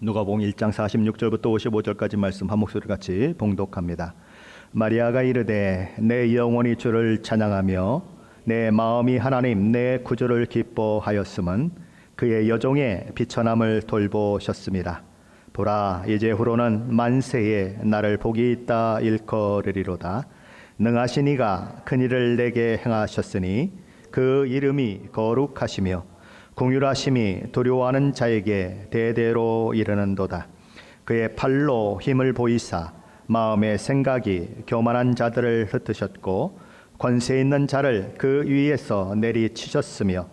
누가복음 1장 46절부터 55절까지 말씀 한 목소리 같이 봉독합니다. 마리아가 이르되 내 영혼이 주를 찬양하며 내 마음이 하나님 내 구주를 기뻐하였음은 그의 여종의 비천함을 돌보셨습니다. 보라 이제후로는 만세에 나를 복이 있다 일컬으리로다. 능하신 이가 큰일을 내게 행하셨으니 그 이름이 거룩하시며 공율하심이 두려워하는 자에게 대대로 이르는도다. 그의 팔로 힘을 보이사 마음의 생각이 교만한 자들을 흩으셨고 권세 있는 자를 그 위에서 내리치셨으며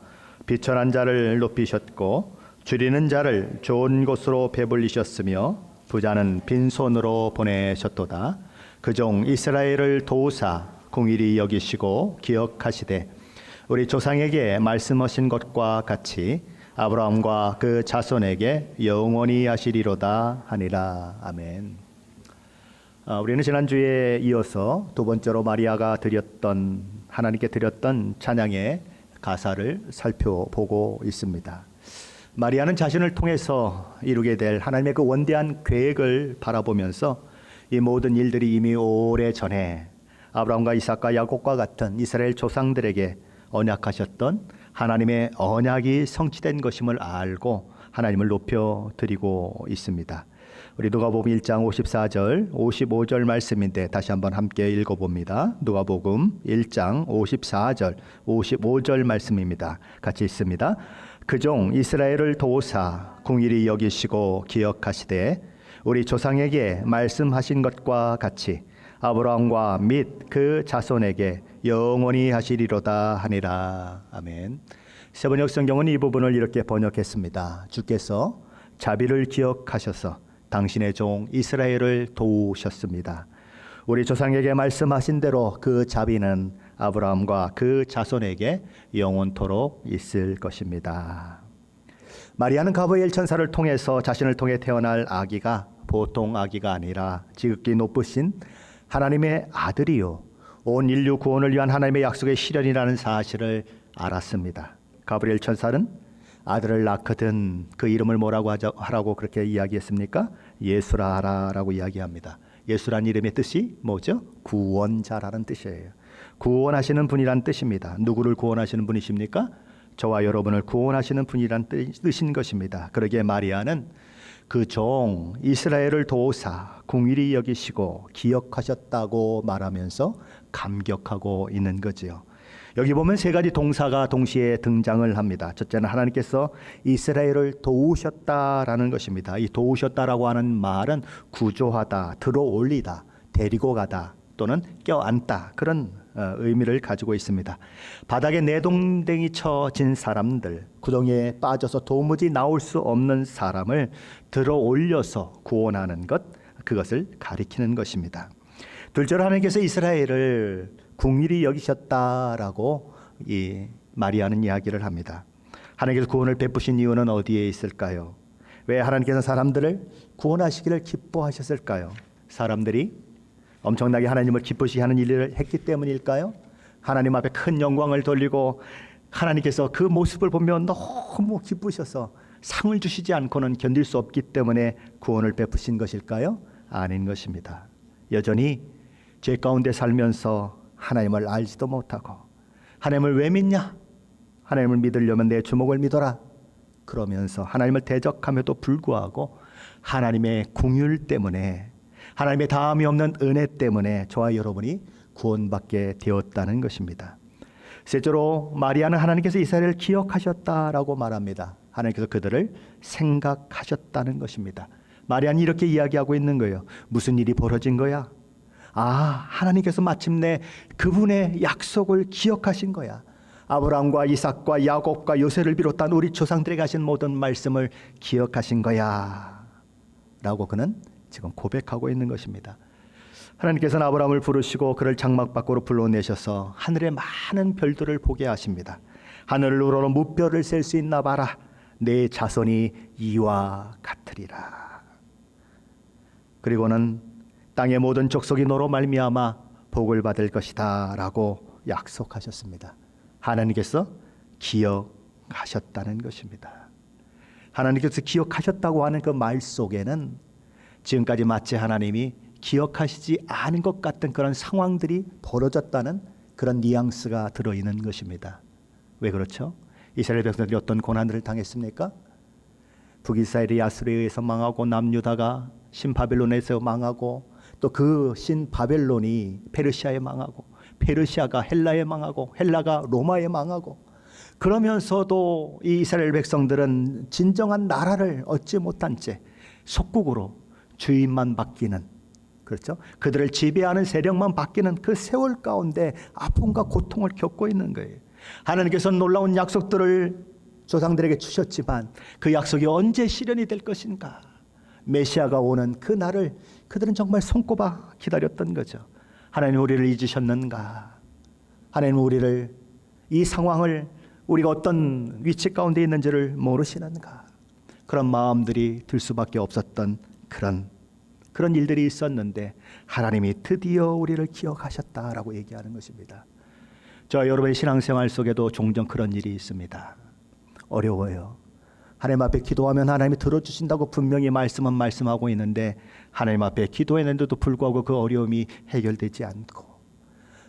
비천한 자를 높이셨고 줄이는 자를 좋은 곳으로 배불리셨으며 부자는 빈손으로 보내셨도다. 그종 이스라엘을 도우사 공의리 여기시고 기억하시되 우리 조상에게 말씀하신 것과 같이 아브라함과 그 자손에게 영원히 하시리로다 하니라. 아멘. 우리는 지난주에 이어서 두 번째로 마리아가 하나님께 드렸던 찬양의 가사를 살펴보고 있습니다. 마리아는 자신을 통해서 이루게 될 하나님의 그 원대한 계획을 바라보면서 이 모든 일들이 이미 오래전에 아브라함과 이삭과 야곱과 같은 이스라엘 조상들에게 언약하셨던 하나님의 언약이 성취된 것임을 알고 하나님을 높여드리고 있습니다. 우리 누가복음 1장 54절 55절 말씀인데 다시 한번 함께 읽어봅니다. 누가복음 1장 54절 55절 말씀입니다. 같이 읽습니다. 그종 이스라엘을 도우사 공의리 여기시고 기억하시되 우리 조상에게 말씀하신 것과 같이 아브라함과 및 그 자손에게 영원히 하시리로다 하니라. 아멘. 세번역 성경은 이 부분을 이렇게 번역했습니다. 주께서 자비를 기억하셔서 당신의 종 이스라엘을 도우셨습니다. 우리 조상에게 말씀하신 대로 그 자비는 아브라함과 그 자손에게 영원토록 있을 것입니다. 마리아는 가브리엘 천사를 통해서 자신을 통해 태어날 아기가 보통 아기가 아니라 지극히 높으신 하나님의 아들이요 온 인류 구원을 위한 하나님의 약속의 실현이라는 사실을 알았습니다. 가브리엘 천사는 아들을 낳거든 그 이름을 뭐라고 하라고 그렇게 이야기했습니까? 예수라 하라라고 이야기합니다. 예수란 이름의 뜻이 뭐죠? 구원자라는 뜻이에요. 구원하시는 분이란 뜻입니다. 누구를 구원하시는 분이십니까? 저와 여러분을 구원하시는 분이란 뜻인 것입니다. 그러기에 마리아는 그 종 이스라엘을 도우사 공의리 여기시고 기억하셨다고 말하면서 감격하고 있는 거지요. 여기 보면 세 가지 동사가 동시에 등장을 합니다. 첫째는 하나님께서 이스라엘을 도우셨다라는 것입니다. 이 도우셨다라고 하는 말은 구조하다, 들어올리다, 데리고 가다 또는 껴안다 그런 의미를 가지고 있습니다. 바닥에 내동댕이 쳐진 사람들, 구덩이에 빠져서 도무지 나올 수 없는 사람을 들어 올려서 구원하는 것, 그것을 가리키는 것입니다. 둘째로 하나님께서 이스라엘을 궁일이 여기셨다라고 이 마리아는 이야기를 합니다. 하나님께서 구원을 베푸신 이유는 어디에 있을까요? 왜 하나님께서 사람들을 구원하시기를 기뻐하셨을까요? 사람들이 엄청나게 하나님을 기쁘시게 하는 일을 했기 때문일까요? 하나님 앞에 큰 영광을 돌리고 하나님께서 그 모습을 보며 너무 기쁘셔서 상을 주시지 않고는 견딜 수 없기 때문에 구원을 베푸신 것일까요? 아닌 것입니다. 여전히 죄 가운데 살면서 하나님을 알지도 못하고 하나님을 왜 믿냐? 하나님을 믿으려면 내 주먹을 믿어라. 그러면서 하나님을 대적함에도 불구하고 하나님의 긍휼 때문에 하나님의 다함이 없는 은혜 때문에 저와 여러분이 구원받게 되었다는 것입니다. 셋째로 마리아는 하나님께서 이스라엘을 기억하셨다라고 말합니다. 하나님께서 그들을 생각하셨다는 것입니다. 마리아는 이렇게 이야기하고 있는 거예요. 무슨 일이 벌어진 거야? 하나님께서 마침내 그분의 약속을 기억하신 거야. 아브라함과 이삭과 야곱과 요셉을 비롯한 우리 조상들에게 하신 모든 말씀을 기억하신 거야 라고 그는 지금 고백하고 있는 것입니다. 하나님께서는 아브라함을 부르시고 그를 장막 밖으로 불러내셔서 하늘의 많은 별들을 보게 하십니다. 하늘을 우러러 무별을 셀 수 있나 봐라. 내 자손이 이와 같으리라. 그리고는 땅의 모든 족속이 너로 말미암아 복을 받을 것이다 라고 약속하셨습니다. 하나님께서 기억하셨다는 것입니다. 하나님께서 기억하셨다고 하는 그 말 속에는 지금까지 마치 하나님이 기억하시지 않은 것 같은 그런 상황들이 벌어졌다는 그런 뉘앙스가 들어있는 것입니다. 왜 그렇죠? 이스라엘 백성들이 어떤 고난들을 당했습니까? 북이스라엘이 아수르에 의해서 망하고 남유다가 신바벨론에서 망하고 또 그 신바벨론이 페르시아에 망하고 페르시아가 헬라에 망하고 헬라가 로마에 망하고 그러면서도 이 이스라엘 백성들은 진정한 나라를 얻지 못한 채 속국으로 주인만 바뀌는, 그렇죠? 그들을 지배하는 세력만 바뀌는 그 세월 가운데 아픔과 고통을 겪고 있는 거예요. 하나님께서 놀라운 약속들을 조상들에게 주셨지만 그 약속이 언제 실현이 될 것인가? 메시아가 오는 그 날을 그들은 정말 손꼽아 기다렸던 거죠. 하나님 우리를 잊으셨는가? 하나님 우리를, 이 상황을 우리가 어떤 위치 가운데 있는지를 모르시는가? 그런 마음들이 들 수밖에 없었던 그런 일들이 있었는데 하나님이 드디어 우리를 기억하셨다라고 얘기하는 것입니다. 저 여러분의 신앙생활 속에도 종종 그런 일이 있습니다. 어려워요. 하나님 앞에 기도하면 하나님이 들어주신다고 분명히 말씀은 말씀하고 있는데 하나님 앞에 기도했는데도 불구하고 그 어려움이 해결되지 않고,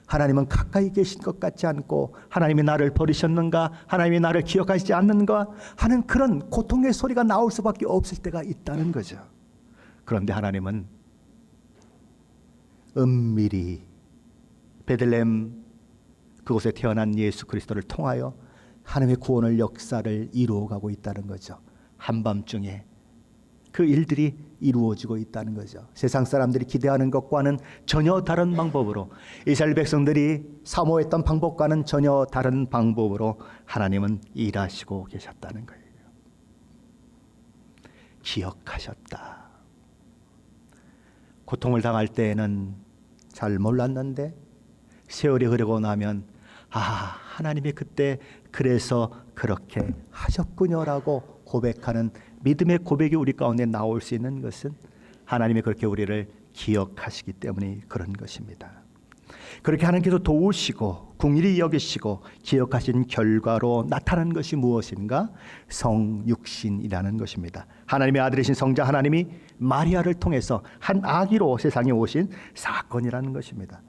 하나님은 가까이 계신 것 같지 않고, 하나님이 나를 버리셨는가, 하나님이 나를 기억하시지 않는가 하는 그런 고통의 소리가 나올 수밖에 없을 때가 있다는 거죠. 그런데 하나님은 은밀히 베들레헴 그곳에 태어난 예수 그리스도를 통하여 하나님의 구원을 역사를 이루어가고 있다는 거죠. 한밤중에 그 일들이 이루어지고 있다는 거죠. 세상 사람들이 기대하는 것과는 전혀 다른 방법으로, 이스라엘 백성들이 사모했던 방법과는 전혀 다른 방법으로 하나님은 일하시고 계셨다는 거예요. 기억하셨다. 고통을 당할 때에는 잘 몰랐는데 세월이 흐르고 나면 하나님이 그때 그래서 그렇게 하셨군요라고 고백하는 믿음의 고백이 우리 가운데 나올 수 있는 것은 하나님이 그렇게 우리를 기억하시기 때문에 그런 것입니다. 그렇게 하나님께서 도우시고 긍휼히 여기시고 기억하신 결과로 나타난 것이 무엇인가? 성육신이라는 것입니다. 하나님의 아들이신 성자 하나님이 마리아를 통해서 한 아기로 세상에 오신 사건이라는 것입니다.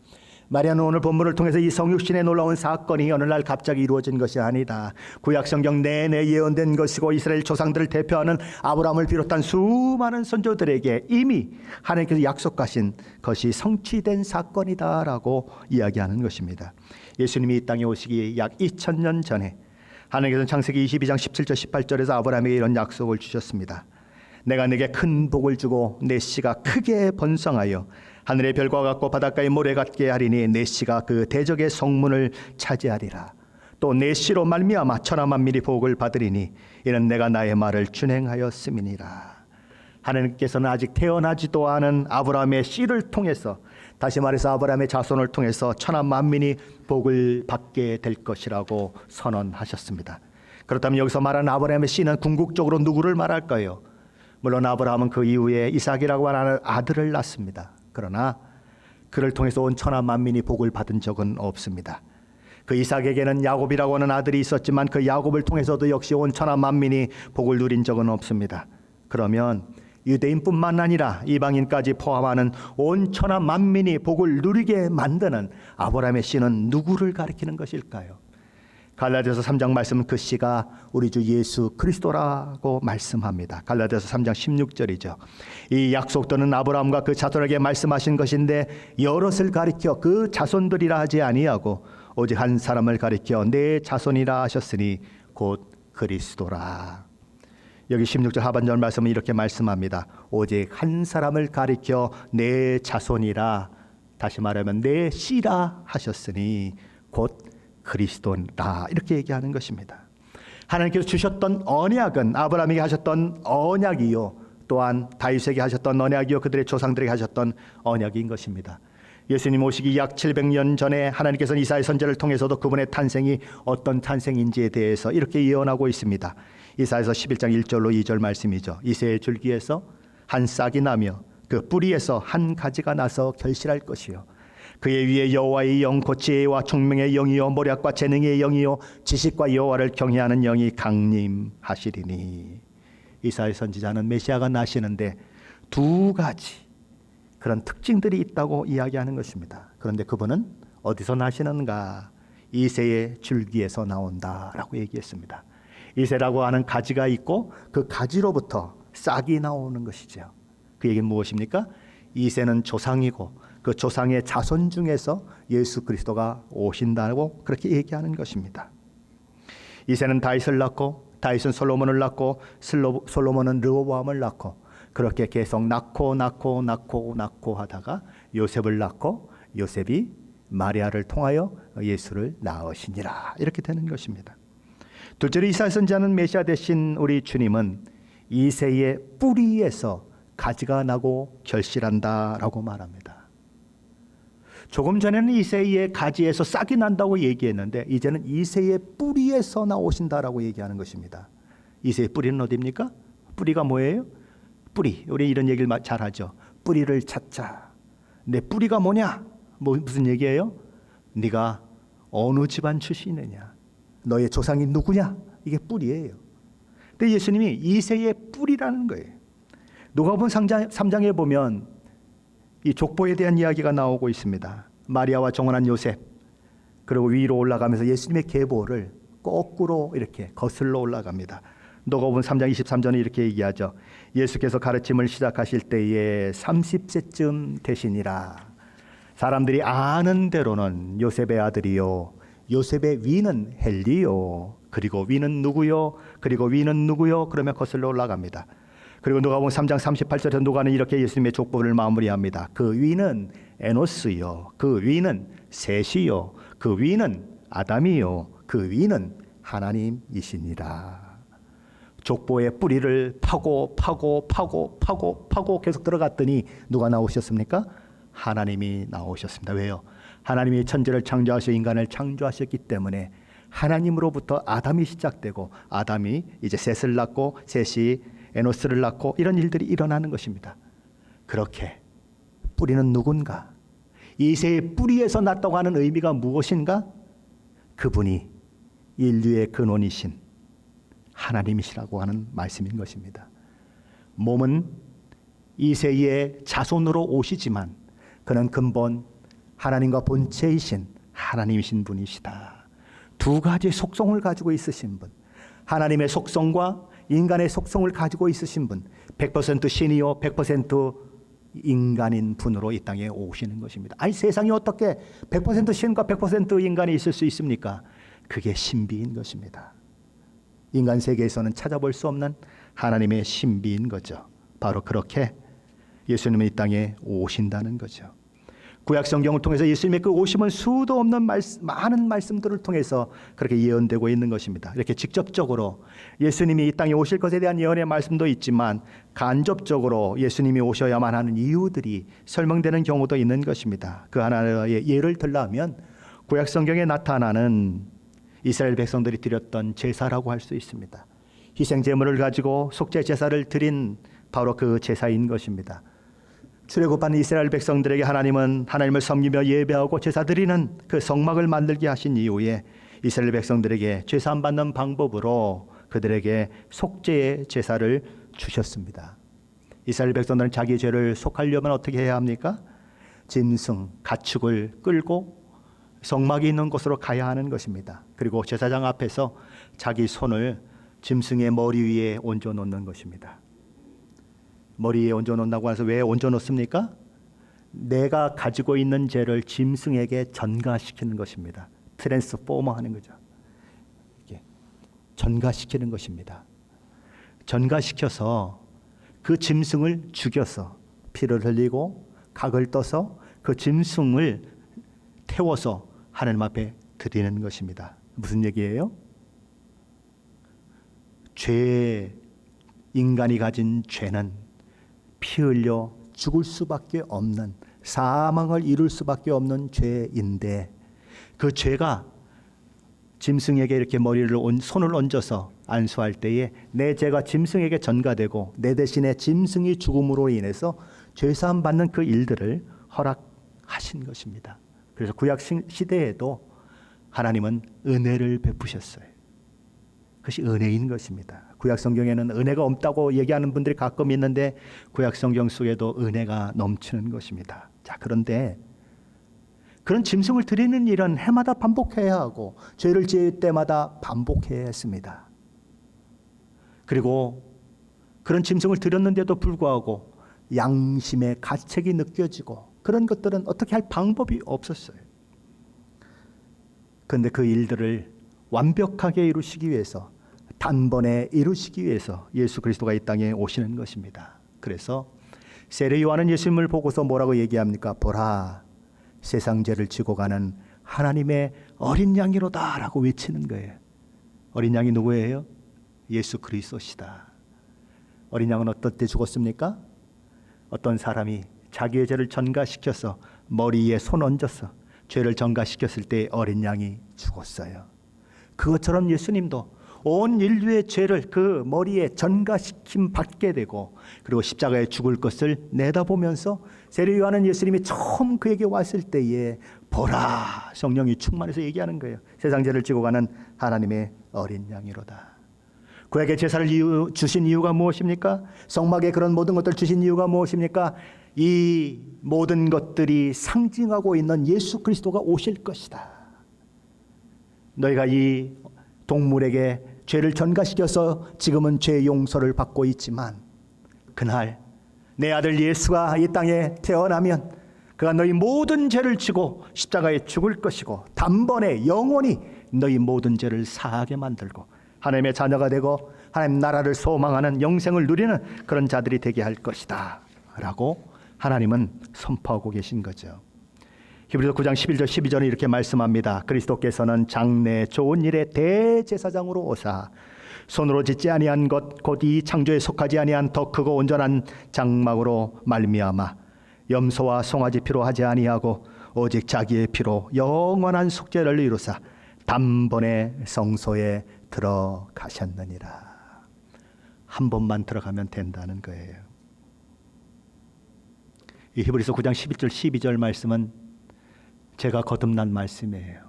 마리아는 오늘 본문을 통해서 이 성육신의 놀라운 사건이 어느 날 갑자기 이루어진 것이 아니다. 구약 성경 내내 예언된 것이고 이스라엘 조상들을 대표하는 아브라함을 비롯한 수많은 선조들에게 이미 하나님께서 약속하신 것이 성취된 사건이다라고 이야기하는 것입니다. 예수님이 이 땅에 오시기 약 2000년 전에 하나님께서는 창세기 22장 17절 18절에서 아브라함에게 이런 약속을 주셨습니다. 내가 네게 큰 복을 주고 내 씨가 크게 번성하여 하늘의 별과 같고 바닷가의 모래 같게 하리니 내 씨가 그 대적의 성문을 차지하리라. 또 내 씨로 말미암아 천하 만민이 복을 받으리니 이는 내가 나의 말을 준행하였음이니라. 하나님께서는 아직 태어나지도 않은 아브라함의 씨를 통해서, 다시 말해서 아브라함의 자손을 통해서 천하 만민이 복을 받게 될 것이라고 선언하셨습니다. 그렇다면 여기서 말하는 아브라함의 씨는 궁극적으로 누구를 말할까요? 물론 아브라함은 그 이후에 이삭이라고 하는 아들을 낳습니다. 그러나 그를 통해서 온 천하 만민이 복을 받은 적은 없습니다. 그 이삭에게는 야곱이라고 하는 아들이 있었지만 그 야곱을 통해서도 역시 온 천하 만민이 복을 누린 적은 없습니다. 그러면 유대인뿐만 아니라 이방인까지 포함하는 온 천하 만민이 복을 누리게 만드는 아브라함의 씨는 누구를 가리키는 것일까요? 갈라디아서 3장 말씀은 그 씨가 우리 주 예수 그리스도라고 말씀합니다. 갈라디아서 3장 16절이죠. 이 약속들은 아브라함과 그 자손에게 말씀하신 것인데 여럿을 가리켜 그 자손들이라 하지 아니하고 오직 한 사람을 가리켜 내 자손이라 하셨으니 곧 그리스도라. 여기 16절 하반절 말씀은 이렇게 말씀합니다. 오직 한 사람을 가리켜 내 자손이라, 다시 말하면 내 씨라 하셨으니 곧 그리스도다, 이렇게 얘기하는 것입니다. 하나님께서 주셨던 언약은 아브라함에게 하셨던 언약이요, 또한 다윗에게 하셨던 언약이요, 그들의 조상들에게 하셨던 언약인 것입니다. 예수님 오시기 약 700년 전에 하나님께서는 이사야 선지자를 통해서도 그분의 탄생이 어떤 탄생인지에 대해서 이렇게 예언하고 있습니다. 이사야서 11장 1절로 2절 말씀이죠. 이새의 줄기에서 한 싹이 나며 그 뿌리에서 한 가지가 나서 결실할 것이요, 그의 위에 여호와의 영 곧 지혜와 총명의 영이요 모략과 재능의 영이요 지식과 여호와를 경외하는 영이 강림하시리니. 이사야 선지자는 메시아가 나시는데 두 가지 그런 특징들이 있다고 이야기하는 것입니다. 그런데 그분은 어디서 나시는가? 이새의 줄기에서 나온다라고 얘기했습니다. 이새라고 하는 가지가 있고 그 가지로부터 싹이 나오는 것이죠. 그 얘기는 무엇입니까? 이새는 조상이고 그 조상의 자손 중에서 예수 그리스도가 오신다고 그렇게 얘기하는 것입니다. 이새는 다윗을 낳고 다윗은 솔로몬을 낳고 솔로몬은 르호보암을 낳고 그렇게 계속 낳고 하다가 요셉을 낳고 요셉이 마리아를 통하여 예수를 낳으시니라 이렇게 되는 것입니다. 둘째로 이사야 선지자는 메시아 되신 우리 주님은 이새의 뿌리에서 가지가 나고 결실한다라고 말합니다. 조금 전에는 이새의 가지에서 싹이 난다고 얘기했는데 이제는 이새의 뿌리에서 나오신다라고 얘기하는 것입니다. 이새의 뿌리는 어디입니까? 뿌리가 뭐예요? 뿌리. 우리 이런 얘기를 잘 하죠. 뿌리를 찾자. 내 뿌리가 뭐냐? 무슨 얘기예요? 네가 어느 집안 출신이냐? 너의 조상이 누구냐? 이게 뿌리예요. 근데 예수님이 이새의 뿌리라는 거예요. 누가복음 3장에 보면 이 족보에 대한 이야기가 나오고 있습니다. 마리아와 정혼한 요셉, 그리고 위로 올라가면서 예수님의 계보를 거꾸로 이렇게 거슬러 올라갑니다. 누가복음 3장 23절에 이렇게 얘기하죠. 예수께서 가르침을 시작하실 때에 30세쯤 되시니라. 사람들이 아는 대로는 요셉의 아들이요, 요셉의 위는 헬리요, 그리고 위는 누구요, 그리고 위는 누구요, 그러면 거슬러 올라갑니다. 그리고 누가복음 3장 38절에 누가는 이렇게 예수님의 족보를 마무리합니다. 그 위는 에노스요, 그 위는 셋이요, 그 위는 아담이요, 그 위는 하나님이시니라. 족보의 뿌리를 파고 계속 들어갔더니 누가 나오셨습니까? 하나님이 나오셨습니다. 왜요? 하나님이 천지를 창조하셔 인간을 창조하셨기 때문에 하나님으로부터 아담이 시작되고 아담이 이제 셋을 낳고 셋이 에노스를 낳고 이런 일들이 일어나는 것입니다. 그렇게 뿌리는 누군가? 이새의 뿌리에서 났다고 하는 의미가 무엇인가? 그분이 인류의 근원이신 하나님이시라고 하는 말씀인 것입니다. 몸은 이새의 자손으로 오시지만 그는 근본 하나님과 본체이신 하나님이신 분이시다. 두 가지 속성을 가지고 있으신 분, 하나님의 속성과 인간의 속성을 가지고 있으신 분, 100% 신이요 100% 인간인 분으로 이 땅에 오시는 것입니다. 아니 세상에 어떻게 100% 신과 100% 인간이 있을 수 있습니까? 그게 신비인 것입니다. 인간 세계에서는 찾아볼 수 없는 하나님의 신비인 거죠. 바로 그렇게 예수님은 이 땅에 오신다는 거죠. 구약 성경을 통해서 예수님의 그 오심은 수도 없는 많은 말씀들을 통해서 그렇게 예언되고 있는 것입니다. 이렇게 직접적으로 예수님이 이 땅에 오실 것에 대한 예언의 말씀도 있지만 간접적으로 예수님이 오셔야만 하는 이유들이 설명되는 경우도 있는 것입니다. 그 하나의 예를 들라면 구약 성경에 나타나는 이스라엘 백성들이 드렸던 제사라고 할 수 있습니다. 희생 제물을 가지고 속죄 제사를 드린 바로 그 제사인 것입니다. 출애굽한 이스라엘 백성들에게 하나님은 하나님을 섬기며 예배하고 제사 드리는 그 성막을 만들게 하신 이후에 이스라엘 백성들에게 죄사함 받는 방법으로 그들에게 속죄의 제사를 주셨습니다. 이스라엘 백성들은 자기 죄를 속하려면 어떻게 해야 합니까? 짐승, 가축을 끌고 성막이 있는 곳으로 가야 하는 것입니다. 그리고 제사장 앞에서 자기 손을 짐승의 머리 위에 얹어 놓는 것입니다. 머리에 얹어 놓는다고 해서 왜 얹어 놓습니까? 내가 가지고 있는 죄를 짐승에게 전가시키는 것입니다. 트랜스포머 하는 거죠. 이렇게 전가시키는 것입니다. 전가시켜서 그 짐승을 죽여서 피를 흘리고 각을 떠서 그 짐승을 태워서 하나님 앞에 드리는 것입니다. 무슨 얘기예요? 인간이 가진 죄는 피 흘려 죽을 수밖에 없는, 사망을 이룰 수밖에 없는 죄인데 그 죄가 짐승에게 이렇게 손을 얹어서 안수할 때에 내 죄가 짐승에게 전가되고 내 대신에 짐승이 죽음으로 인해서 죄사함 받는 그 일들을 허락하신 것입니다. 그래서 구약 시대에도 하나님은 은혜를 베푸셨어요. 그것이 은혜인 것입니다. 구약 성경에는 은혜가 없다고 얘기하는 분들이 가끔 있는데 구약 성경 속에도 은혜가 넘치는 것입니다. 자, 그런데 그런 짐승을 드리는 일은 해마다 반복해야 하고 죄를 지을 때마다 반복해야 했습니다. 그리고 그런 짐승을 드렸는데도 불구하고 양심의 가책이 느껴지고 그런 것들은 어떻게 할 방법이 없었어요. 그런데 그 일들을 완벽하게 이루시기 위해서, 단번에 이루시기 위해서 예수 그리스도가 이 땅에 오시는 것입니다. 그래서 세례 요한은 예수님을 보고서 뭐라고 얘기합니까? 보라, 세상 죄를 지고 가는 하나님의 어린 양이로다 라고 외치는 거예요. 어린 양이 누구예요? 예수 그리스도시다. 어린 양은 어떨 때 죽었습니까? 어떤 사람이 자기의 죄를 전가시켜서 머리에 손 얹어서 죄를 전가시켰을 때 어린 양이 죽었어요. 그것처럼 예수님도 온 인류의 죄를 그 머리에 전가시킴 받게 되고 그리고 십자가에 죽을 것을 내다보면서 세례 요한은 예수님이 처음 그에게 왔을 때에 보라, 성령이 충만해서 얘기하는 거예요. 세상 죄를 지고 가는 하나님의 어린 양이로다. 그에게 제사를 주신 이유가 무엇입니까? 성막에 그런 모든 것들을 주신 이유가 무엇입니까? 이 모든 것들이 상징하고 있는 예수 그리스도가 오실 것이다. 너희가 이 동물에게 죄를 전가시켜서 지금은 죄 용서를 받고 있지만 그날 내 아들 예수가 이 땅에 태어나면 그가 너희 모든 죄를 지고 십자가에 죽을 것이고 단번에 영원히 너희 모든 죄를 사하게 만들고 하나님의 자녀가 되고 하나님 나라를 소망하는 영생을 누리는 그런 자들이 되게 할 것이다 라고 하나님은 선포하고 계신 거죠. 히브리서 9장 11절 12절은 이렇게 말씀합니다. 그리스도께서는 장래 좋은 일의 대제사장으로 오사 손으로 짓지 아니한 것 곧 이 창조에 속하지 아니한 더 크고 온전한 장막으로 말미암아 염소와 송아지 피로 하지 아니하고 오직 자기의 피로 영원한 속죄를 이루사 단번에 성소에 들어가셨느니라. 한 번만 들어가면 된다는 거예요. 이 히브리서 9장 11절 12절 말씀은 제가 거듭난 말씀이에요.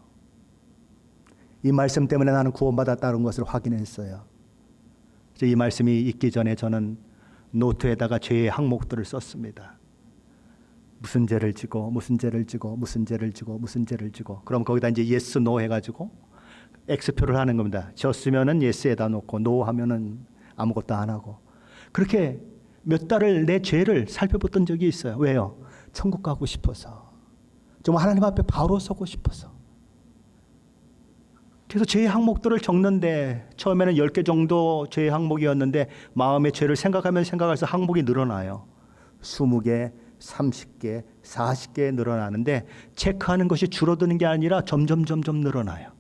이 말씀 때문에 나는 구원받았다는 것을 확인했어요. 이 말씀이 있기 전에 저는 노트에다가 죄의 항목들을 썼습니다. 무슨 죄를 지고 무슨 죄를 지고 무슨 죄를 지고 무슨 죄를 지고 그럼 거기다 이제 yes, no 해가지고 X표를 하는 겁니다. 졌으면은 yes에다 놓고 no 하면은 아무것도 안 하고 그렇게 몇 달을 내 죄를 살펴봤던 적이 있어요. 왜요? 천국 가고 싶어서, 좀 하나님 앞에 바로 서고 싶어서. 그래서 죄의 항목들을 적는데 처음에는 10개 정도 죄의 항목이었는데 마음의 죄를 생각하면 생각할수록 항목이 늘어나요. 20개, 30개, 40개 늘어나는데 체크하는 것이 줄어드는 게 아니라 점점 늘어나요.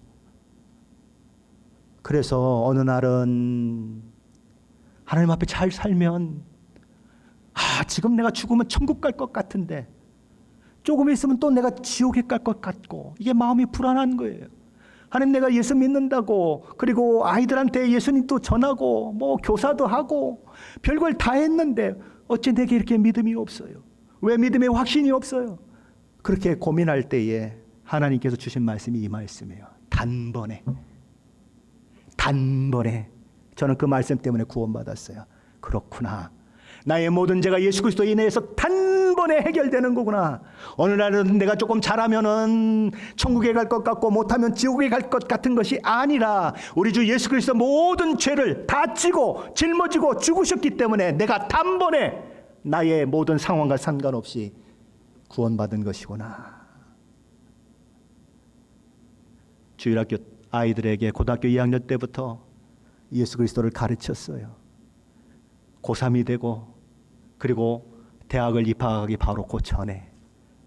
그래서 어느 날은 하나님 앞에 잘 살면 지금 내가 죽으면 천국 갈 것 같은데 조금 있으면 또 내가 지옥에 갈 것 같고 이게 마음이 불안한 거예요. 하나님 내가 예수 믿는다고 그리고 아이들한테 예수님도 전하고 뭐 교사도 하고 별걸 다 했는데 어째 내게 이렇게 믿음이 없어요? 왜 믿음에 확신이 없어요? 그렇게 고민할 때에 하나님께서 주신 말씀이 이 말씀이에요. 단번에 저는 그 말씀 때문에 구원받았어요. 그렇구나. 나의 모든 죄가 예수 그리스도에 인해서 단번에 해결되는 거구나. 어느 날은 내가 조금 잘하면은 천국에 갈 것 같고 못하면 지옥에 갈 것 같은 것이 아니라 우리 주 예수 그리스도 모든 죄를 다 지고 짊어지고 죽으셨기 때문에 내가 단번에 나의 모든 상황과 상관없이 구원받은 것이구나. 주일학교 아이들에게 고등학교 2학년 때부터 예수 그리스도를 가르쳤어요. 고3이 되고 그리고 대학을 입학하기 바로 그 전에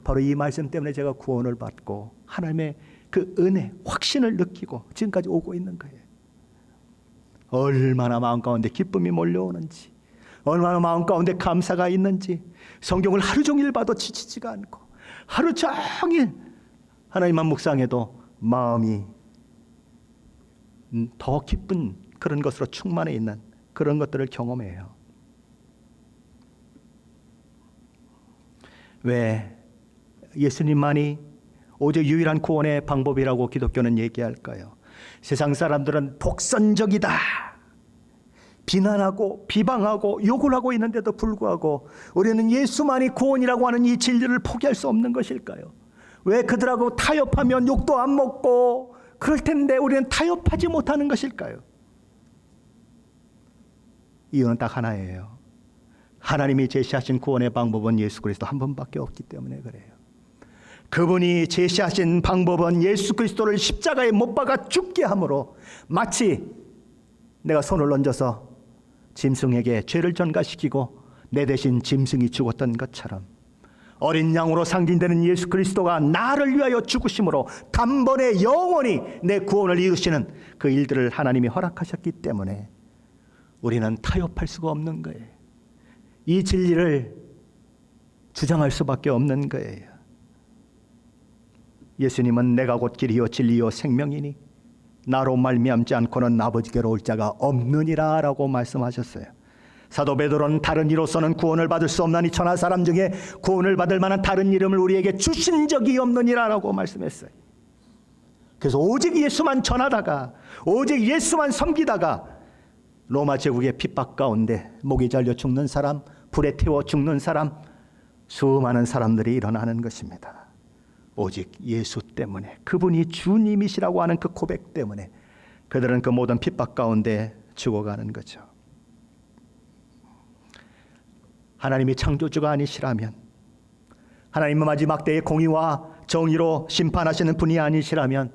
바로 이 말씀 때문에 제가 구원을 받고 하나님의 그 은혜, 확신을 느끼고 지금까지 오고 있는 거예요. 얼마나 마음 가운데 기쁨이 몰려오는지, 얼마나 마음 가운데 감사가 있는지, 성경을 하루 종일 봐도 지치지가 않고 하루 종일 하나님만 묵상해도 마음이 더 기쁜 그런 것으로 충만해 있는 그런 것들을 경험해요. 왜 예수님만이 오직 유일한 구원의 방법이라고 기독교는 얘기할까요? 세상 사람들은 독선적이다, 비난하고 비방하고 욕을 하고 있는데도 불구하고 우리는 예수만이 구원이라고 하는 이 진리를 포기할 수 없는 것일까요? 왜 그들하고 타협하면 욕도 안 먹고 그럴 텐데 우리는 타협하지 못하는 것일까요? 이유는 딱 하나예요. 하나님이 제시하신 구원의 방법은 예수 그리스도 한 분밖에 없기 때문에 그래요. 그분이 제시하신 방법은 예수 그리스도를 십자가에 못 박아 죽게 함으로, 마치 내가 손을 얹어서 짐승에게 죄를 전가시키고 내 대신 짐승이 죽었던 것처럼 어린 양으로 상징되는 예수 그리스도가 나를 위하여 죽으심으로 단번에 영원히 내 구원을 이루시는 그 일들을 하나님이 허락하셨기 때문에 우리는 타협할 수가 없는 거예요. 이 진리를 주장할 수밖에 없는 거예요. 예수님은 내가 곧 길이요 진리요 생명이니 나로 말미암지 않고는 아버지께로 올 자가 없느니라 라고 말씀하셨어요. 사도 베드로는 다른 이로서는 구원을 받을 수 없나니 천하 사람 중에 구원을 받을 만한 다른 이름을 우리에게 주신 적이 없느니라 라고 말씀했어요. 그래서 오직 예수만 전하다가 오직 예수만 섬기다가 로마 제국의 핍박 가운데 목이 잘려 죽는 사람, 불에 태워 죽는 사람, 수많은 사람들이 일어나는 것입니다. 오직 예수 때문에, 그분이 주님이시라고 하는 그 고백 때문에 그들은 그 모든 핍박 가운데 죽어가는 거죠. 하나님이 창조주가 아니시라면, 하나님은 마지막 때의 공의와 정의로 심판하시는 분이 아니시라면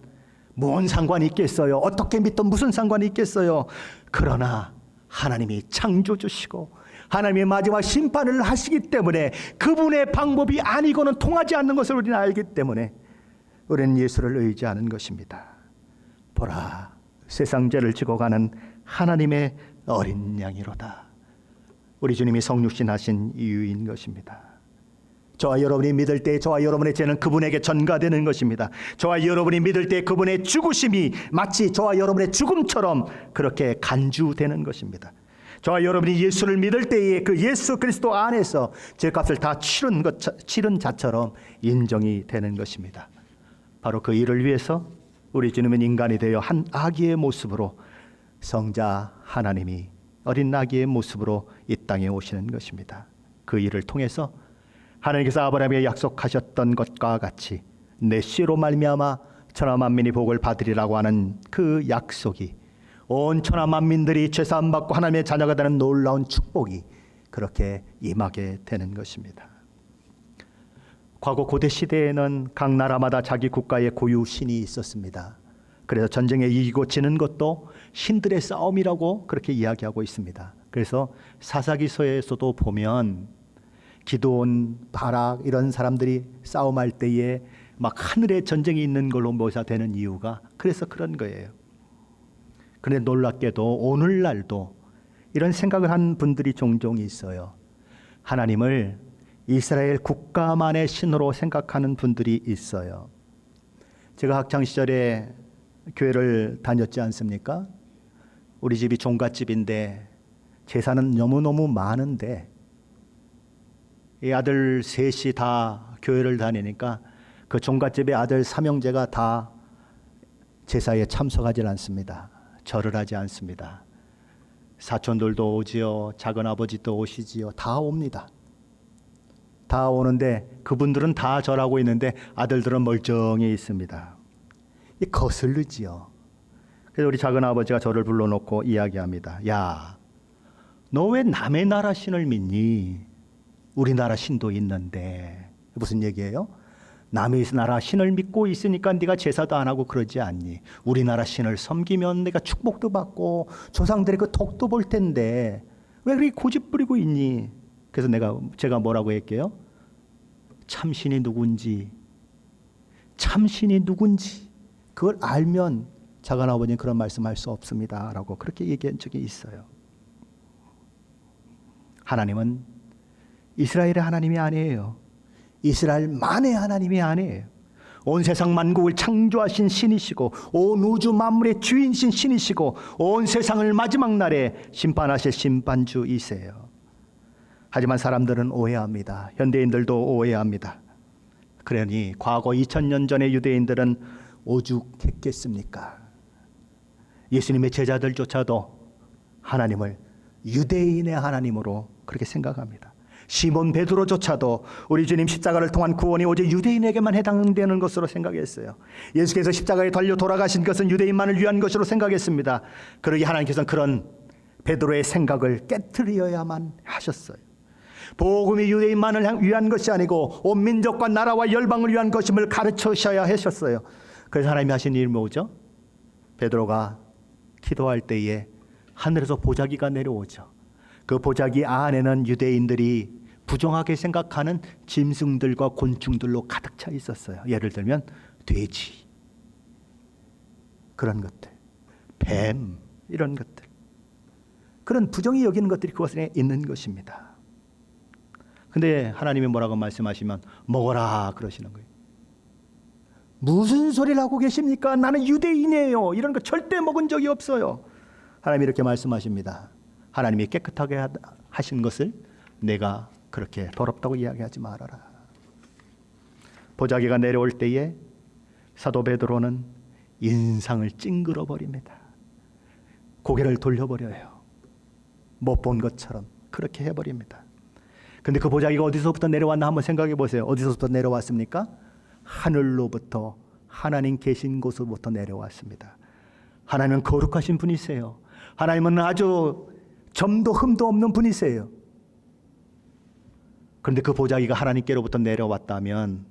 뭔 상관이 있겠어요? 어떻게 믿든 무슨 상관이 있겠어요? 그러나 하나님이 창조주시고 하나님의 마지막 심판을 하시기 때문에 그분의 방법이 아니고는 통하지 않는 것을 우리는 알기 때문에 우리는 예수를 의지하는 것입니다. 보라, 세상 죄를 지고 가는 하나님의 어린 양이로다. 우리 주님이 성육신 하신 이유인 것입니다. 저와 여러분이 믿을 때 저와 여러분의 죄는 그분에게 전가되는 것입니다. 저와 여러분이 믿을 때 그분의 죽으심이 마치 저와 여러분의 죽음처럼 그렇게 간주되는 것입니다. 저와 여러분이 예수를 믿을 때에 그 예수 그리스도 안에서 죄값을 다 치른 자처럼 인정이 되는 것입니다. 바로 그 일을 위해서 우리 주님은 인간이 되어 한 아기의 모습으로, 성자 하나님이 어린 아기의 모습으로 이 땅에 오시는 것입니다. 그 일을 통해서 하나님께서 아브라함에게 약속하셨던 것과 같이 내 씨로 말미암아 천하 만민이 복을 받으리라고 하는 그 약속이, 온 천하 만민들이 죄사함 받고 하나님의 자녀가 되는 놀라운 축복이 그렇게 임하게 되는 것입니다. 과거 고대 시대에는 각 나라마다 자기 국가의 고유 신이 있었습니다. 그래서 전쟁에 이기고 지는 것도 신들의 싸움이라고 그렇게 이야기하고 있습니다. 그래서 사사기서에서도 보면 기드온, 바락 이런 사람들이 싸움할 때에 막 하늘에 전쟁이 있는 걸로 묘사되는 이유가 그래서 그런 거예요. 그런데 놀랍게도 오늘날도 이런 생각을 한 분들이 종종 있어요. 하나님을 이스라엘 국가만의 신으로 생각하는 분들이 있어요. 제가 학창시절에 교회를 다녔지 않습니까? 우리 집이 종갓집인데 제사는 너무너무 많은데 이 아들 셋이 다 교회를 다니니까 그 종갓집의 아들 삼형제가 다 제사에 참석하지 않습니다. 절을 하지 않습니다. 사촌들도 오지요. 작은아버지도 오시지요. 다 옵니다. 다 오는데 그분들은 다 절하고 있는데 아들들은 멀쩡히 있습니다. 이 거슬리지요. 그래서 우리 작은아버지가 저를 불러놓고 이야기합니다. 야, 너 왜 남의 나라 신을 믿니? 우리나라 신도 있는데. 무슨 얘기예요? 남의 나라 신을 믿고 있으니까 네가 제사도 안 하고 그러지 않니? 우리나라 신을 섬기면 내가 축복도 받고 조상들의 그 덕도 볼 텐데 왜 그렇게 고집 부리고 있니? 그래서 제가 뭐라고 했게요? 참신이 누군지 그걸 알면 작은아버지는 그런 말씀할 수 없습니다 라고 그렇게 얘기한 적이 있어요. 하나님은 이스라엘의 하나님이 아니에요. 이스라엘만의 하나님이 아니에요. 온 세상 만국을 창조하신 신이시고 온 우주 만물의 주인신 신이시고 온 세상을 마지막 날에 심판하실 심판주이세요. 하지만 사람들은 오해합니다. 현대인들도 오해합니다. 그러니 과거 2000년 전의 유대인들은 오죽했겠습니까? 예수님의 제자들조차도 하나님을 유대인의 하나님으로 그렇게 생각합니다. 시몬 베드로조차도 우리 주님 십자가를 통한 구원이 오직 유대인에게만 해당되는 것으로 생각했어요. 예수께서 십자가에 달려 돌아가신 것은 유대인만을 위한 것으로 생각했습니다. 그러기 하나님께서는 그런 베드로의 생각을 깨트려야만 하셨어요. 복음이 유대인만을 위한 것이 아니고 온 민족과 나라와 열방을 위한 것임을 가르치셔야 하셨어요. 그래서 하나님이 하신 일이 뭐죠? 베드로가 기도할 때에 하늘에서 보자기가 내려오죠. 그 보자기 안에는 유대인들이 부정하게 생각하는 짐승들과 곤충들로 가득 차 있었어요. 예를 들면 돼지, 그런 것들, 뱀, 이런 것들, 그런 부정이 여기는 것들이 그것에 있는 것입니다. 근데 하나님이 뭐라고 말씀하시면 먹어라 그러시는 거예요. 무슨 소리를 하고 계십니까? 나는 유대인이에요. 이런 거 절대 먹은 적이 없어요. 하나님이 이렇게 말씀하십니다. 하나님이 깨끗하게 하신 것을 내가 그렇게 더럽다고 이야기하지 말아라. 보자기가 내려올 때에 사도 베드로는 인상을 찡그러 버립니다. 고개를 돌려버려요. 못 본 것처럼 그렇게 해버립니다. 근데 그 보자기가 어디서부터 내려왔나 한번 생각해 보세요. 어디서부터 내려왔습니까? 하늘로부터, 하나님 계신 곳으로부터 내려왔습니다. 하나님은 거룩하신 분이세요. 하나님은 아주 점도 흠도 없는 분이세요. 그런데 그 보자기가 하나님께로부터 내려왔다면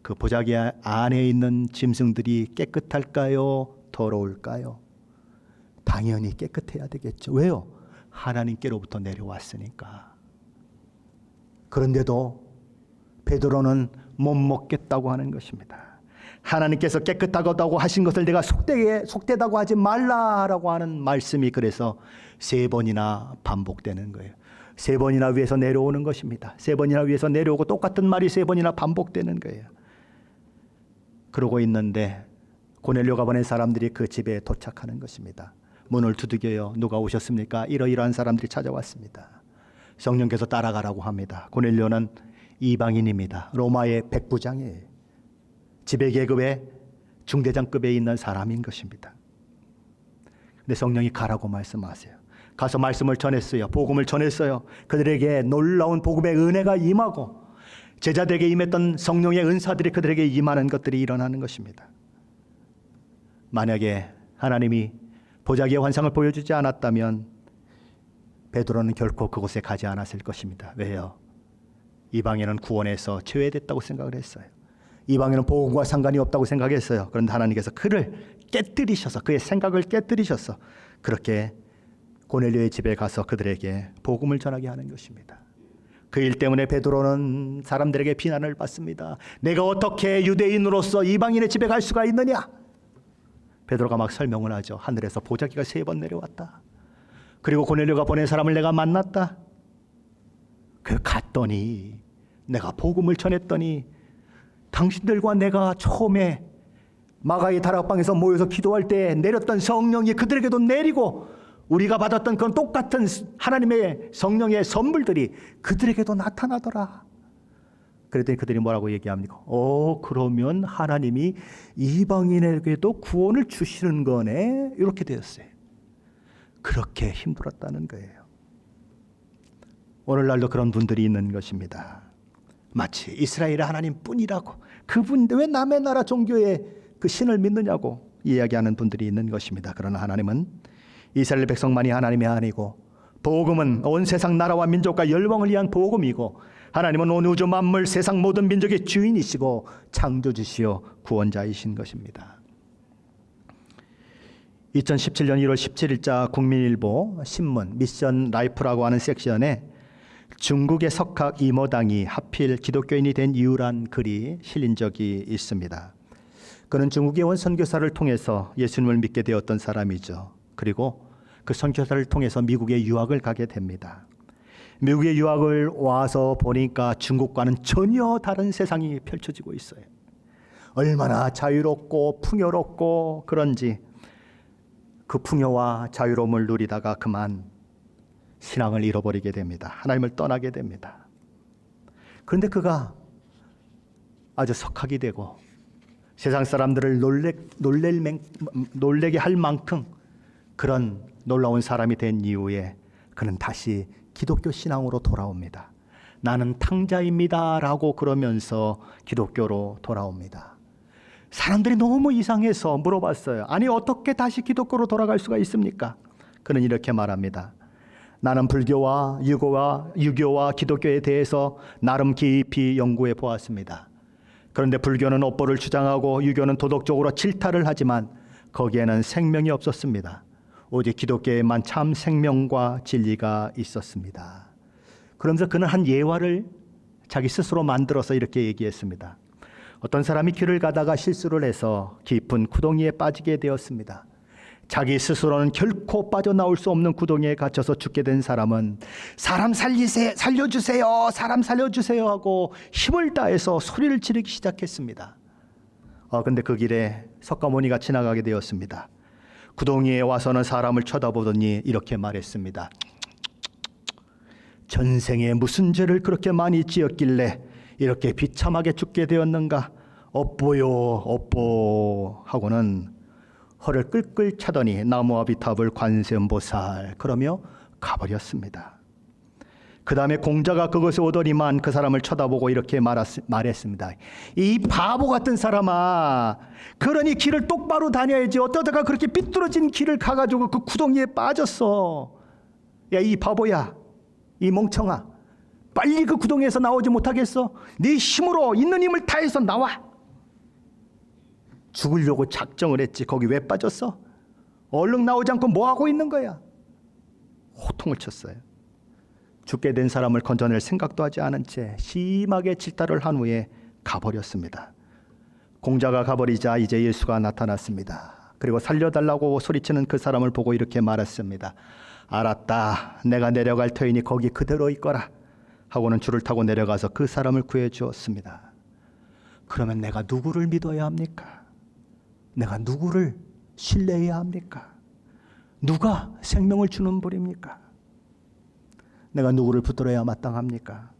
그 보자기 안에 있는 짐승들이 깨끗할까요? 더러울까요? 당연히 깨끗해야 되겠죠. 왜요? 하나님께로부터 내려왔으니까. 그런데도 베드로는 못 먹겠다고 하는 것입니다. 하나님께서 깨끗하다고 하신 것을 내가 속되다고 하지 말라라고 하는 말씀이 그래서 3번이나 반복되는 거예요. 3번이나 위에서 내려오는 것입니다. 3번이나 위에서 내려오고 똑같은 말이 3번이나 반복되는 거예요. 그러고 있는데 고넬료가 보낸 사람들이 그 집에 도착하는 것입니다. 문을 두들겨요. 누가 오셨습니까? 이러이러한 사람들이 찾아왔습니다. 성령께서 따라가라고 합니다. 고넬료는 이방인입니다. 로마의 백부장이에요. 지배계급의 중대장급에 있는 사람인 것입니다. 근데 성령이 가라고 말씀하세요. 가서 말씀을 전했어요. 복음을 전했어요. 그들에게 놀라운 복음의 은혜가 임하고 제자들에게 임했던 성령의 은사들이 그들에게 임하는 것들이 일어나는 것입니다. 만약에 하나님이 보자기의 환상을 보여주지 않았다면 베드로는 결코 그곳에 가지 않았을 것입니다. 왜요? 이방인은 구원에서 제외됐다고 생각을 했어요. 이방인은 복음과 상관이 없다고 생각했어요. 그런데 하나님께서 그를 깨뜨리셔서, 그의 생각을 깨뜨리셔서 그렇게 고넬료의 집에 가서 그들에게 복음을 전하게 하는 것입니다. 그 일 때문에 베드로는 사람들에게 비난을 받습니다. 내가 어떻게 유대인으로서 이방인의 집에 갈 수가 있느냐? 베드로가 막 설명을 하죠. 하늘에서 보자기가 3번 내려왔다. 그리고 고넬료가 보낸 사람을 내가 만났다. 그 갔더니 내가 복음을 전했더니 당신들과 내가 처음에 마가의 다락방에서 모여서 기도할 때 내렸던 성령이 그들에게도 내리고 우리가 받았던 그런 똑같은 하나님의 성령의 선물들이 그들에게도 나타나더라. 그랬더니 그들이 뭐라고 얘기합니까? 그러면 하나님이 이방인에게도 구원을 주시는 거네. 이렇게 되었어요. 그렇게 힘들었다는 거예요. 오늘날도 그런 분들이 있는 것입니다. 마치 이스라엘의 하나님뿐이라고, 그분 왜 남의 나라 종교의 그 신을 믿느냐고 이야기하는 분들이 있는 것입니다. 그러나 하나님은 이스라엘 백성만이 하나님이 아니고 복음은 온 세상 나라와 민족과 열방을 위한 복음이고 하나님은 온 우주 만물 세상 모든 민족의 주인이시고 창조주시요 구원자이신 것입니다. 2017년 1월 17일자 국민일보 신문 미션 라이프라고 하는 섹션에 중국의 석학 이모당이 하필 기독교인이 된 이유란 글이 실린 적이 있습니다. 그는 중국에 온 선교사를 통해서 예수님을 믿게 되었던 사람이죠. 그리고 그 선교사를 통해서 미국에 유학을 가게 됩니다. 미국에 유학을 와서 보니까 중국과는 전혀 다른 세상이 펼쳐지고 있어요. 얼마나 자유롭고 풍요롭고 그런지 그 풍요와 자유로움을 누리다가 그만 신앙을 잃어버리게 됩니다. 하나님을 떠나게 됩니다. 그런데 그가 아주 석학이 되고 세상 사람들을 놀래게 할 만큼 그런 놀라운 사람이 된 이후에 그는 다시 기독교 신앙으로 돌아옵니다. 나는 탕자입니다 라고 그러면서 기독교로 돌아옵니다. 사람들이 너무 이상해서 물어봤어요. 아니 어떻게 다시 기독교로 돌아갈 수가 있습니까? 그는 이렇게 말합니다. 나는 불교와 유교와 기독교에 대해서 나름 깊이 연구해 보았습니다. 그런데 불교는 업보를 주장하고 유교는 도덕적으로 질타를 하지만 거기에는 생명이 없었습니다. 오직 기독교에만 참 생명과 진리가 있었습니다. 그러면서 그는 한 예화를 자기 스스로 만들어서 이렇게 얘기했습니다. 어떤 사람이 길을 가다가 실수를 해서 깊은 구덩이에 빠지게 되었습니다. 자기 스스로는 결코 빠져나올 수 없는 구덩이에 갇혀서 죽게 된 사람은 사람 살려주세요, 사람 살려주세요 하고 힘을 다해서 소리를 지르기 시작했습니다. 근데 그 길에 석가모니가 지나가게 되었습니다. 구덩이에 와서는 사람을 쳐다보더니 이렇게 말했습니다. 전생에 무슨 죄를 그렇게 많이 지었길래 이렇게 비참하게 죽게 되었는가? 업보요, 업보 하고는 허를 끌끌 차더니 나무와 비탑을 관세음보살 그러며 가버렸습니다. 그 다음에 공자가 그것에 오더니만 그 사람을 쳐다보고 이렇게 말했습니다. 이 바보 같은 사람아, 그러니 길을 똑바로 다녀야지 어떠다가 그렇게 삐뚤어진 길을 가가지고 그 구덩이에 빠졌어. 야, 이 바보야, 이 멍청아, 빨리 그 구덩이에서 나오지 못하겠어? 네 힘으로 있는 힘을 다해서 나와. 죽으려고 작정을 했지 거기 왜 빠졌어? 얼른 나오지 않고 뭐하고 있는 거야? 호통을 쳤어요. 죽게 된 사람을 건져낼 생각도 하지 않은 채 심하게 질타를 한 후에 가버렸습니다. 공자가 가버리자 이제 예수가 나타났습니다. 그리고 살려달라고 소리치는 그 사람을 보고 이렇게 말했습니다. 알았다, 내가 내려갈 터이니 거기 그대로 있거라 하고는 줄을 타고 내려가서 그 사람을 구해 주었습니다. 그러면 내가 누구를 믿어야 합니까? 내가 누구를 신뢰해야 합니까? 누가 생명을 주는 분입니까? 내가 누구를 붙들어야 마땅합니까?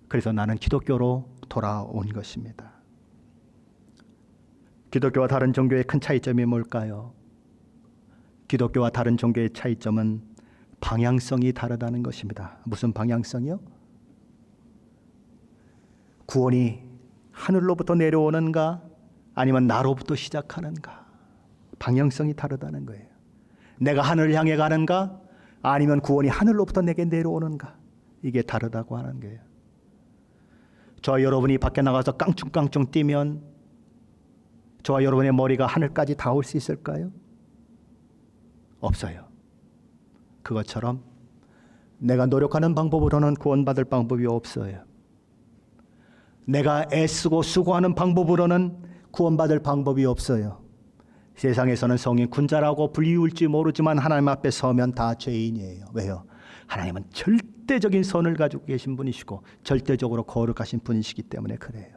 그래서 나는 기독교로 돌아온 것입니다. 기독교와 다른 종교의 큰 차이점이 뭘까요? 기독교와 다른 종교의 차이점은 방향성이 다르다는 것입니다. 무슨 방향성이요? 구원이 하늘로부터 내려오는가 아니면 나로부터 시작하는가? 방향성이 다르다는 거예요. 내가 하늘을 향해 가는가 아니면 구원이 하늘로부터 내게 내려오는가? 이게 다르다고 하는 거예요. 저와 여러분이 밖에 나가서 깡충깡충 뛰면 저와 여러분의 머리가 하늘까지 닿을 수 있을까요? 없어요. 그것처럼 내가 노력하는 방법으로는 구원받을 방법이 없어요. 내가 애쓰고 수고하는 방법으로는 구원받을 방법이 없어요. 세상에서는 성인 군자라고 불리울지 모르지만 하나님 앞에 서면 다 죄인이에요. 왜요? 하나님은 절대적인 선을 가지고 계신 분이시고 절대적으로 거룩하신 분이시기 때문에 그래요.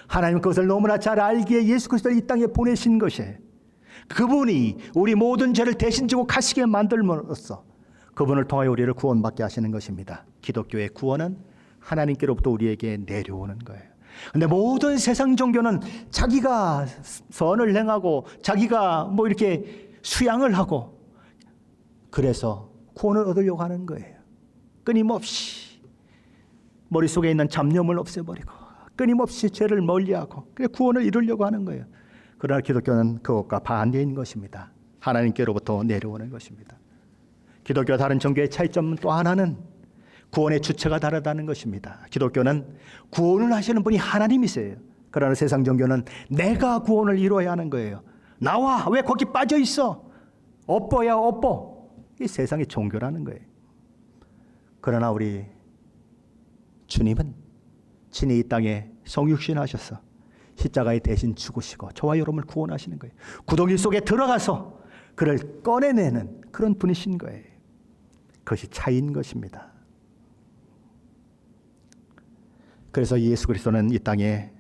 하나님은 그것을 너무나 잘 알기에 예수 그리스도를 이 땅에 보내신 것이에요. 그분이 우리 모든 죄를 대신 지고 가시게 만들므로써 그분을 통하여 우리를 구원받게 하시는 것입니다. 기독교의 구원은 하나님께로부터 우리에게 내려오는 거예요. 근데 모든 세상 종교는 자기가 선을 행하고 자기가 뭐 이렇게 수양을 하고 그래서 구원을 얻으려고 하는 거예요. 끊임없이 머릿속에 있는 잡념을 없애버리고 끊임없이 죄를 멀리하고 그래 구원을 이루려고 하는 거예요. 그러나 기독교는 그것과 반대인 것입니다. 하나님께로부터 내려오는 것입니다. 기독교와 다른 종교의 차이점 또 하나는 구원의 주체가 다르다는 것입니다. 기독교는 구원을 하시는 분이 하나님이세요. 그러나 세상 종교는 내가 구원을 이루어야 하는 거예요. 나와, 왜 거기 빠져 있어? 업보야, 업보. 이 세상의 종교라는 거예요. 그러나 우리 주님은 친히 이 땅에 성육신 하셔서 십자가에 대신 죽으시고 저와 여러분을 구원하시는 거예요. 구덩이 속에 들어가서 그를 꺼내내는 그런 분이신 거예요. 그것이 차이인 것입니다. 그래서 예수 그리스도는 이 땅에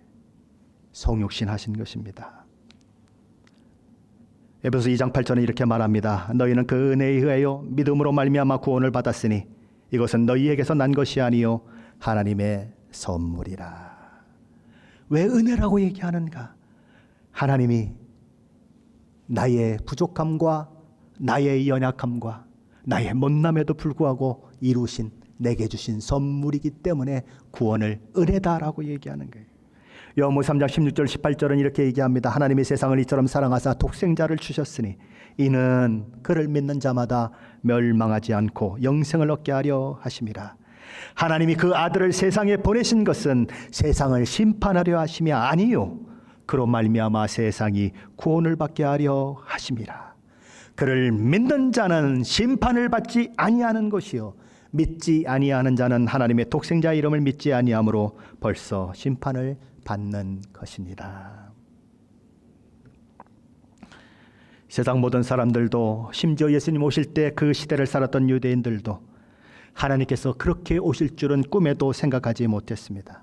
성육신 하신 것입니다. 에베소서 2장 8절은 이렇게 말합니다. 너희는 그 은혜에 의하여 믿음으로 말미암아 구원을 받았으니 이것은 너희에게서 난 것이 아니요 하나님의 선물이라. 왜 은혜라고 얘기하는가? 하나님이 나의 부족함과 나의 연약함과 나의 못남에도 불구하고 이루신 내게 주신 선물이기 때문에 구원을 은혜다라고 얘기하는 거예요. 요한복음 3장 16절 18절은 이렇게 얘기합니다. 하나님이 세상을 이처럼 사랑하사 독생자를 주셨으니 이는 그를 믿는 자마다 멸망하지 않고 영생을 얻게 하려 하심이라. 하나님이 그 아들을 세상에 보내신 것은 세상을 심판하려 하심이 아니요 그로 말미암아 세상이 구원을 받게 하려 하심이라. 그를 믿는 자는 심판을 받지 아니하는 것이요 믿지 아니하는 자는 하나님의 독생자 이름을 믿지 아니하므로 벌써 심판을 받는 것이니라. 세상 모든 사람들도 심지어 예수님 오실 때 그 시대를 살았던 유대인들도 하나님께서 그렇게 오실 줄은 꿈에도 생각하지 못했습니다.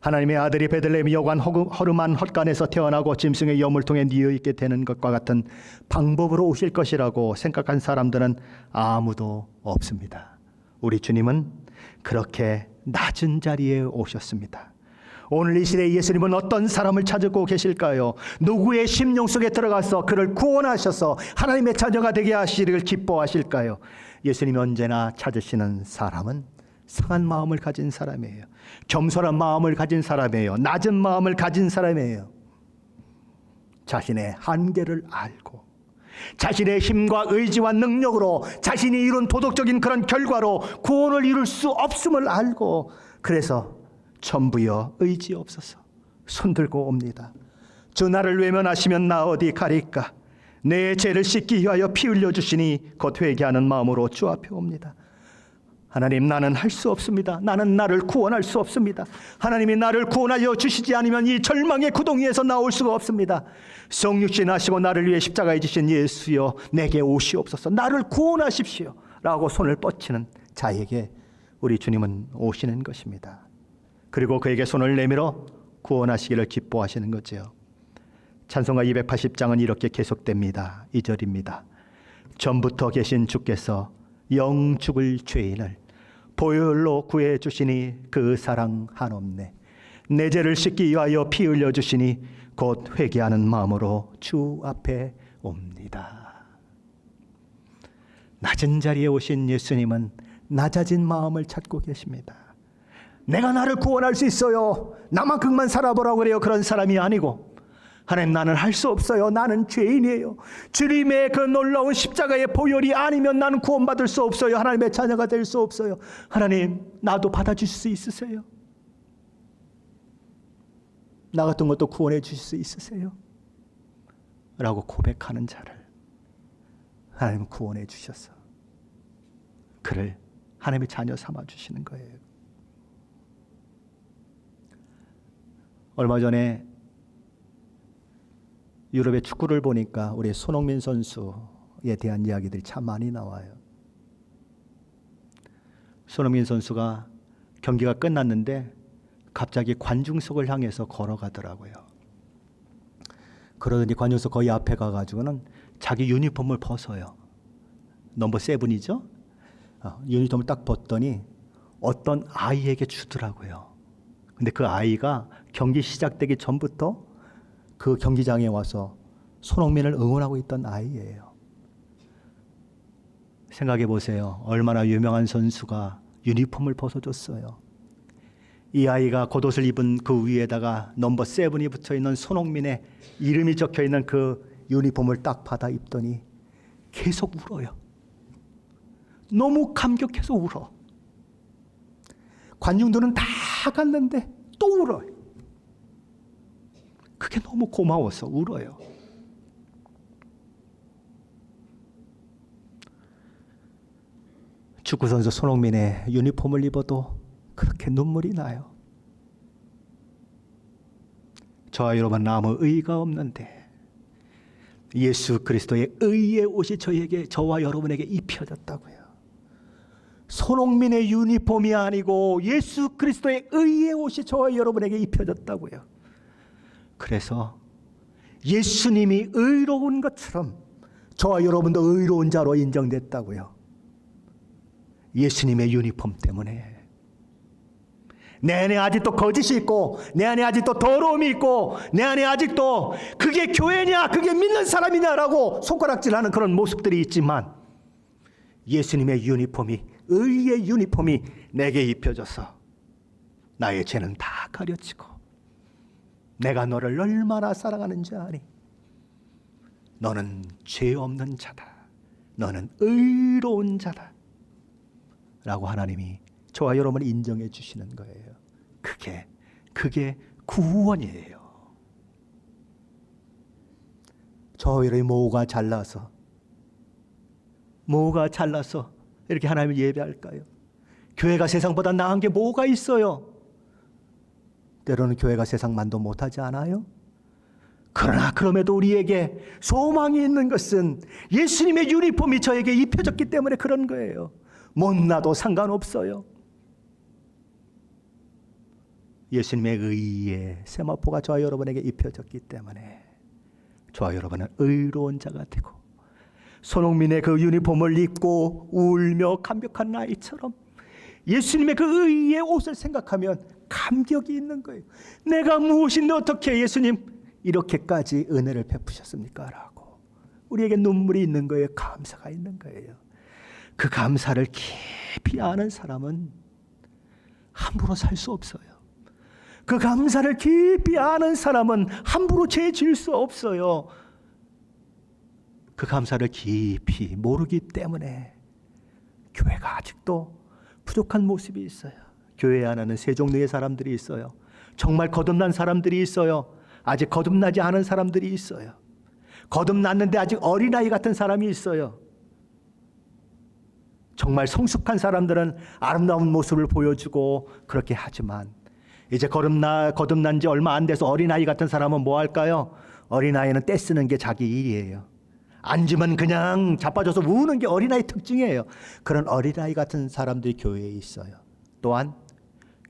하나님의 아들이 베들레헴 여관 허름한 헛간에서 태어나고 짐승의 염을 통해 뉘어 있게 되는 것과 같은 방법으로 오실 것이라고 생각한 사람들은 아무도 없습니다. 우리 주님은 그렇게 낮은 자리에 오셨습니다. 오늘 이 시대에 예수님은 어떤 사람을 찾고 계실까요? 누구의 심령 속에 들어가서 그를 구원하셔서 하나님의 자녀가 되게 하시기를 기뻐하실까요? 예수님이 언제나 찾으시는 사람은 상한 마음을 가진 사람이에요. 겸손한 마음을 가진 사람이에요. 낮은 마음을 가진 사람이에요. 자신의 한계를 알고 자신의 힘과 의지와 능력으로 자신이 이룬 도덕적인 그런 결과로 구원을 이룰 수 없음을 알고 그래서 천부여 의지없소서 손들고 옵니다. 주 나를 외면하시면 나 어디 가리까? 내 죄를 씻기 위하여 피 흘려 주시니 곧 회개하는 마음으로 주 앞에 옵니다. 하나님, 나는 할 수 없습니다. 나는 나를 구원할 수 없습니다. 하나님이 나를 구원하여 주시지 않으면 이 절망의 구덩이에서 나올 수가 없습니다. 성육신 하시고 나를 위해 십자가에 지신 예수여 내게 오시옵소서, 나를 구원하십시오 라고 손을 뻗치는 자에게 우리 주님은 오시는 것입니다. 그리고 그에게 손을 내밀어 구원하시기를 기뻐하시는 거죠. 찬송가 280장은 이렇게 계속됩니다. 2절입니다. 전부터 계신 주께서 영 죽을 죄인을 보혈로 구해 주시니 그 사랑 한없네. 내 죄를 씻기 위하여 피 흘려 주시니 곧 회개하는 마음으로 주 앞에 옵니다. 낮은 자리에 오신 예수님은 낮아진 마음을 찾고 계십니다. 내가 나를 구원할 수 있어요, 나만큼만 살아보라고 그래요, 그런 사람이 아니고 하나님, 나는 할 수 없어요, 나는 죄인이에요, 주님의 그 놀라운 십자가의 보혈이 아니면 나는 구원받을 수 없어요, 하나님의 자녀가 될 수 없어요, 하나님 나도 받아주실 수 있으세요? 나 같은 것도 구원해 주실 수 있으세요? 라고 고백하는 자를 하나님 구원해 주셔서 그를 하나님의 자녀 삼아 주시는 거예요. 얼마 전에 유럽의 축구를 보니까 우리 손흥민 선수에 대한 이야기들이 참 많이 나와요. 손흥민 선수가 경기가 끝났는데 갑자기 관중석을 향해서 걸어가더라고요. 그러더니 관중석 거의 앞에 가가지고는 자기 유니폼을 벗어요. 넘버 7이죠? 유니폼을 딱 벗더니 어떤 아이에게 주더라고요. 근데 그 아이가 경기 시작되기 전부터 그 경기장에 와서 손흥민을 응원하고 있던 아이예요. 생각해 보세요. 얼마나 유명한 선수가 유니폼을 벗어줬어요. 이 아이가 겉옷을 입은 그 위에다가 넘버 7이 붙어있는 손흥민의 이름이 적혀있는 그 유니폼을 딱 받아 입더니 계속 울어요. 너무 감격해서 울어. 관중들은 다 갔는데 또 울어요. 그게 너무 고마워서 울어요. 축구선수 손흥민의 유니폼을 입어도 그렇게 눈물이 나요. 저와 여러분 아무 의의가 없는데 예수 그리스도의 의의 옷이 저와 여러분에게 입혀졌다고요. 손흥민의 유니폼이 아니고 예수 그리스도의 의의 옷이 저와 여러분에게 입혀졌다고요. 그래서 예수님이 의로운 것처럼 저와 여러분도 의로운 자로 인정됐다고요. 예수님의 유니폼 때문에, 내 안에 아직도 거짓이 있고, 내 안에 아직도 더러움이 있고, 내 안에 아직도 그게 교회냐, 그게 믿는 사람이냐라고 손가락질하는 그런 모습들이 있지만, 예수님의 유니폼이, 의의 유니폼이 내게 입혀져서 나의 죄는 다 가려지고, 내가 너를 얼마나 사랑하는지 아니? 너는 죄 없는 자다. 너는 의로운 자다. 라고 하나님이 저와 여러분을 인정해 주시는 거예요. 그게 구원이에요. 저와 여러분이 뭐가 잘나서 이렇게 하나님을 예배할까요? 교회가 세상보다 나은 게 뭐가 있어요? 때로는 교회가 세상만도 못하지 않아요? 그러나 그럼에도 우리에게 소망이 있는 것은 예수님의 유니폼이 저에게 입혀졌기 때문에 그런 거예요. 못나도 상관없어요. 예수님의 의의 세마포가 저와 여러분에게 입혀졌기 때문에 저와 여러분은 의로운 자가 되고, 손흥민의 그 유니폼을 입고 울며 감격한 나이처럼 예수님의 그 의의 옷을 생각하면 감격이 있는 거예요. 내가 무엇인데 어떻게 예수님 이렇게까지 은혜를 베푸셨습니까? 라고 우리에게 눈물이 있는 거예요. 감사가 있는 거예요. 그 감사를 깊이 아는 사람은 함부로 살 수 없어요. 그 감사를 깊이 아는 사람은 함부로 죄 지을 수 없어요. 그 감사를 깊이 모르기 때문에 교회가 아직도 부족한 모습이 있어요. 교회 안에는 세 종류의 사람들이 있어요. 정말 거듭난 사람들이 있어요. 아직 거듭나지 않은 사람들이 있어요. 거듭났는데 아직 어린아이 같은 사람이 있어요. 정말 성숙한 사람들은 아름다운 모습을 보여주고 그렇게 하지만, 이제 거듭난 지 얼마 안 돼서 어린아이 같은 사람은 뭐 할까요? 어린아이는 떼쓰는 게 자기 일이에요. 앉으면 그냥 자빠져서 우는 게 어린아이 특징이에요. 그런 어린아이 같은 사람들이 교회에 있어요. 또한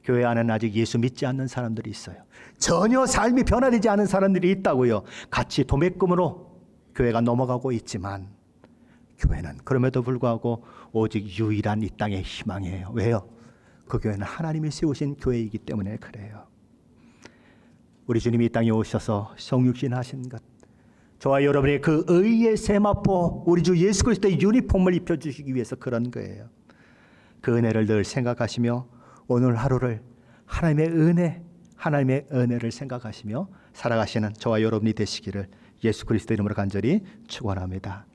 교회 안에는 아직 예수 믿지 않는 사람들이 있어요. 전혀 삶이 변화되지 않은 사람들이 있다고요. 같이 도매금으로 교회가 넘어가고 있지만, 교회는 그럼에도 불구하고 오직 유일한 이 땅의 희망이에요. 왜요? 그 교회는 하나님이 세우신 교회이기 때문에 그래요. 우리 주님이 이 땅에 오셔서 성육신 하신 것, 저와 여러분의 그 의의 세마포, 우리 주 예수 그리스도의 유니폼을 입혀주시기 위해서 그런 거예요. 그 은혜를 늘 생각하시며 오늘 하루를 하나님의 은혜를 생각하시며 살아가시는 저와 여러분이 되시기를 예수 그리스도 이름으로 간절히 축원합니다.